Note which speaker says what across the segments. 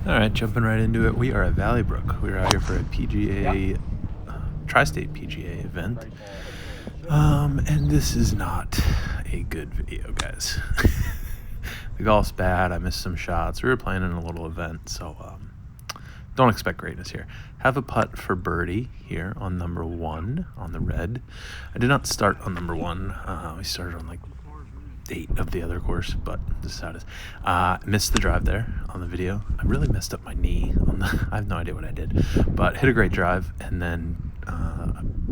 Speaker 1: All right, jumping right into it. We are at Valley Brook. We're out here for a PGA, Tri-State PGA event. And this is not a good video, guys. The golf's bad. I missed some shots. We were playing in a little event, so don't expect greatness here. Have a putt for birdie here on number 1 on the red. I did not start on number 1. We started on like 8 of the other course, but this is how it is. Missed the drive there on the video. I really messed up my knee on the I have no idea what I did, but hit a great drive, and then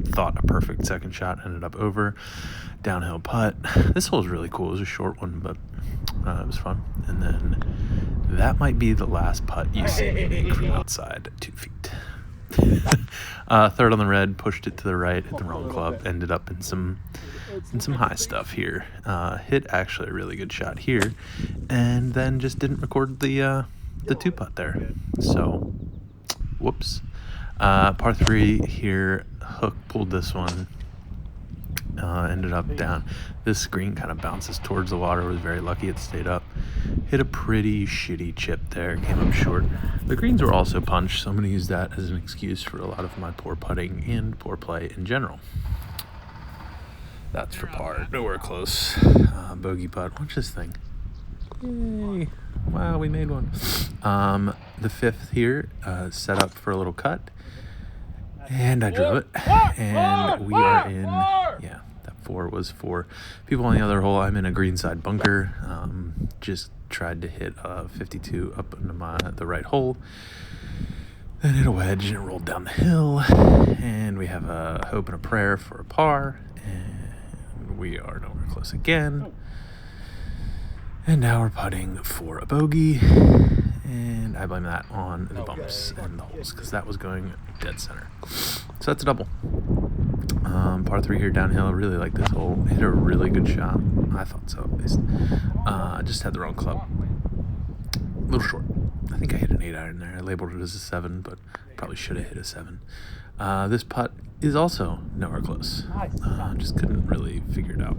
Speaker 1: thought a perfect second shot, ended up over. Downhill putt. This hole was really cool. It was a short one, but it was fun. And then that might be the last putt you see me make from outside 2 feet. Third on the red, pushed it to the right, hit the wrong club, ended up in some high stuff here. Hit actually a really good shot here, and then just didn't record the 2-putt there. So, whoops. Par 3 here, hook pulled this one. Ended up down. This green kind of bounces towards the water. Was very lucky it stayed up. Hit a pretty shitty chip there. Came up short. The greens were also punched, so I'm going to use that as an excuse for a lot of my poor putting and poor play in general. That's for par. Nowhere close. Bogey putt. Watch this thing. Yay. Wow, we made one. The 5th here, set up for a little cut. And I drove it. And we are in, yeah, that 4 was for people on the other hole. I'm in a greenside bunker. Just tried to hit a 52 up into the right hole. Then hit a wedge and it rolled down the hill. And we have a hope and a prayer for a par. And we are nowhere close again. And now we're putting for a bogey. And I blame that on the bumps and the holes, because that was going dead center. So that's a double. Par 3 here downhill. I really like this hole. Hit a really good shot. I thought so, at least. Just had the wrong club. A little short. I think I hit an 8-iron there. I labeled it as a 7, but probably should have hit a 7. This putt is also nowhere close. Just couldn't really figure it out.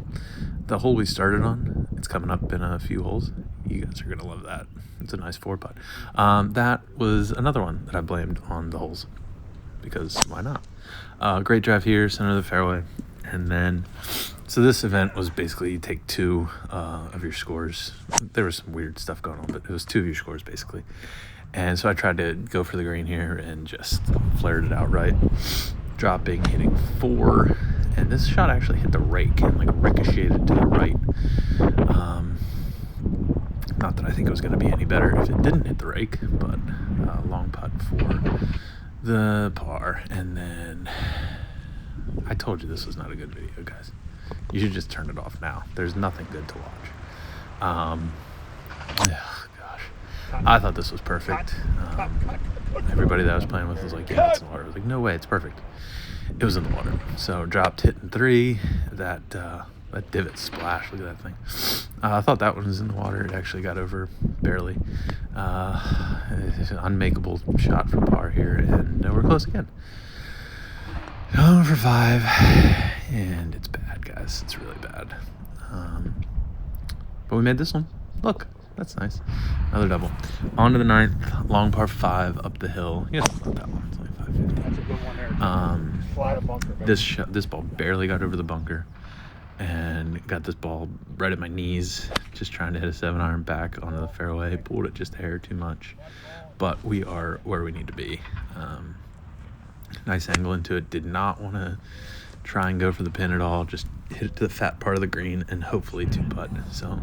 Speaker 1: The hole we started on, it's coming up in a few holes. You guys are going to love that. It's a nice 4-putt. That was another one that I blamed on the holes, because why not? Great drive here, center of the fairway. And then, so this event was basically you take 2 of your scores. There was some weird stuff going on, but it was 2 of your scores basically. And so I tried to go for the green here and just flared it out right. Dropping, hitting 4. And this shot actually hit the rake and like ricocheted to the right. Not that I think it was going to be any better if it didn't hit the rake, but long putt for the par. And then I told you this was not a good video, guys. You should just turn it off now. There's nothing good to watch. Gosh, I thought this was perfect. Everybody that I was playing with was like, yeah, it's in the water. I was like, no way, it's perfect. It was in the water. So dropped, hitting 3. That divot splash. Look at that thing. I thought that one was in the water. It actually got over barely. It's an unmakeable shot for par here, and we're close again. Going for 5, and it's bad, guys. It's really bad. But we made this one. Look, that's nice. Another double. On to the 9th, long par 5 up the hill. Yeah, it's not that long. It's only 550.
Speaker 2: That's a good one there.
Speaker 1: This ball barely got over the bunker, and got this ball right at my knees, just trying to hit a 7-iron back onto the fairway. Pulled it just a hair too much, but we are where we need to be. Nice angle into it. Did not want to try and go for the pin at all. Just hit it to the fat part of the green and hopefully 2-putt. So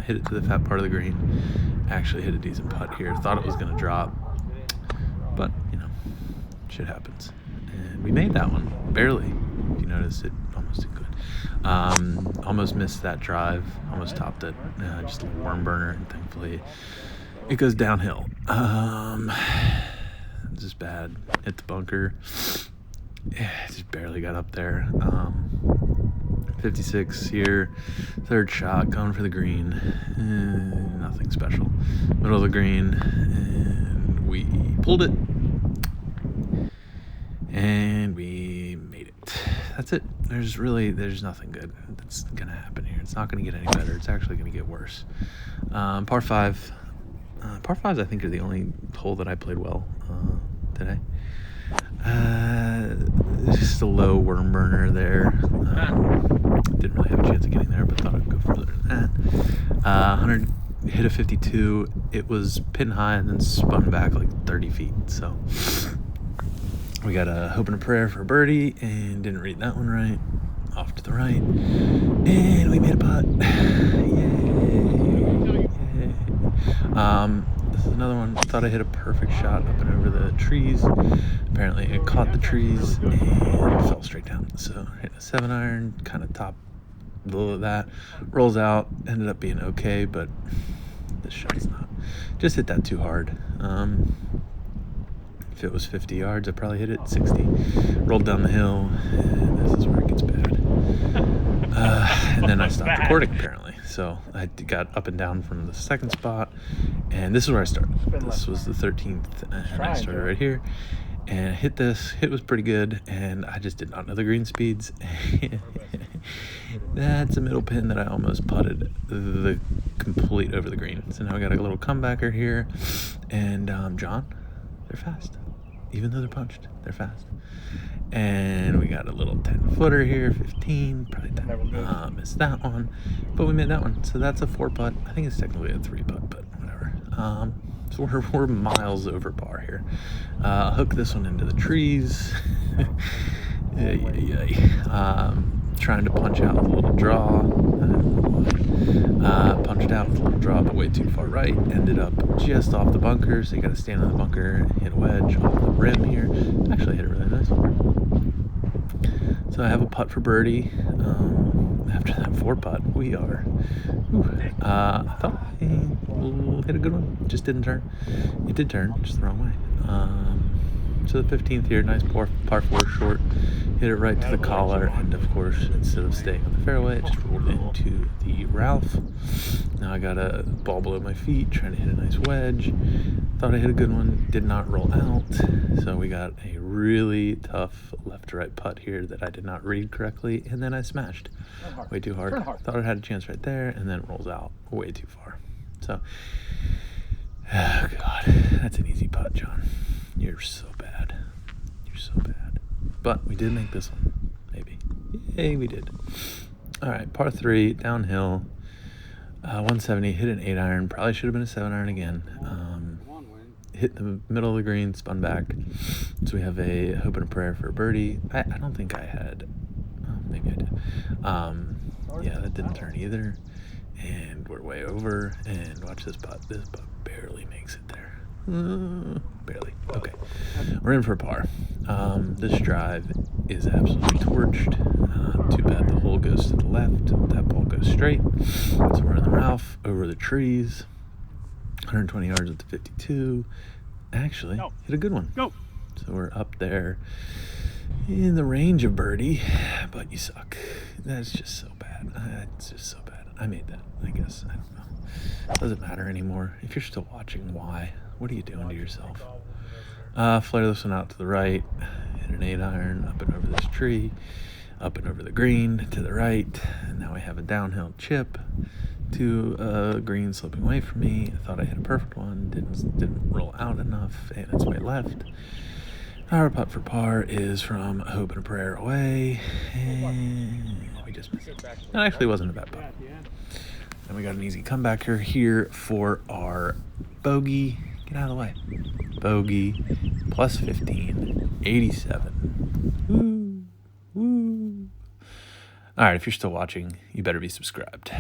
Speaker 1: hit it to the fat part of the green. Actually hit a decent putt here. Thought it was going to drop, but you know, shit happens. And we made that one barely. If you notice, it almost did good. Almost missed that drive. Almost topped it. Just a worm burner, and thankfully it goes downhill. Just bad. Hit the bunker. Just barely got up there. 56 here. 3rd shot, going for the green. Nothing special. Middle of the green, and we pulled it. And we made it. That's it. There's nothing good that's gonna happen here. It's not gonna get any better. It's actually gonna get worse. Par 5. Par 5s, I think, are the only hole that I played well today. Just a low worm burner there. Didn't really have a chance of getting there, but thought I'd go further than that. 100, hit a 52. It was pin high and then spun back like 30 feet. So we got a hope and a prayer for a birdie and didn't read that one right. Off to the right. And we made a putt. Yay. This is another one. Thought I hit a perfect shot up and over the trees. Apparently it caught the trees and fell straight down. So hit a 7-iron, kind of top below that. Rolls out, ended up being okay, but this shot's not. Just hit that too hard. If it was 50 yards, I probably hit it 60. Rolled down the hill, and this is where it gets bad. And then I stopped recording, apparently. So I got up and down from the second spot, and this is where I started. This was the 13th, and I started right here. And I hit this. Hit was pretty good, and I just did not know the green speeds. That's a middle pin that I almost putted the complete over the green. So now I got a little comebacker here, and John, they're fast. Even though they're punched, they're fast. And we got a little 10-footer here, 15, probably 10. Missed that one, but we made that one. So that's a 4-putt. I think it's technically a 3-putt, but whatever. So we're miles over par here. Hook this one into the trees. Trying to punch out with a little draw. Punched out with a little draw, but way too far right. Ended up just off the bunker, so you got to stand on the bunker, hit a wedge off the rim here. Actually hit it really nice. So I have a putt for birdie. After that 4-putt, we are. I thought I hit a good one. Just didn't turn. It did turn, just the wrong way. So the 15th here, nice par 4 short. Hit it right to the collar, and of course, instead of staying on the fairway, it just rolled into the Ralph. Now I got a ball below my feet, trying to hit a nice wedge. Thought I hit a good one, did not roll out. So we got a really tough left to right putt here that I did not read correctly, and then I smashed way too hard. Thought I had a chance right there, and then it rolls out way too far. So, oh God, that's an easy putt, John. You're so bad. You're so bad. But we did make this one, maybe. Yay, we did. All right, par 3, downhill, 170, hit an 8-iron. Probably should have been a 7-iron again. Hit the middle of the green, spun back. So we have a hope and a prayer for a birdie. I don't think I had. Oh, maybe I did. Yeah, that didn't turn either. And we're way over. And watch this putt. This putt barely makes it there. Barely. Okay. We're in for a par. This drive is absolutely torched. Too bad the hole goes to the left. That ball goes straight. So we're in the Ralph, over the trees. 120 yards with the 52. Actually, hit a good one. So we're up there in the range of birdie, but you suck. That's just so bad. It's just so bad. I made that, I guess. I don't know. Doesn't matter anymore. If you're still watching, why? What are you doing to yourself? Flare this one out to the right. Hit an 8-iron up and over this tree. Up and over the green to the right. And now we have a downhill chip to a green sloping away from me. I thought I hit a perfect one. Didn't roll out enough, and it's way left. Our putt for par is from a hope and a prayer away. And we just missed it. That actually wasn't a bad putt. And we got an easy comebacker here for our bogey. Get out of the way. Bogey, plus 15, 87. Woo, woo. All right, if you're still watching, you better be subscribed.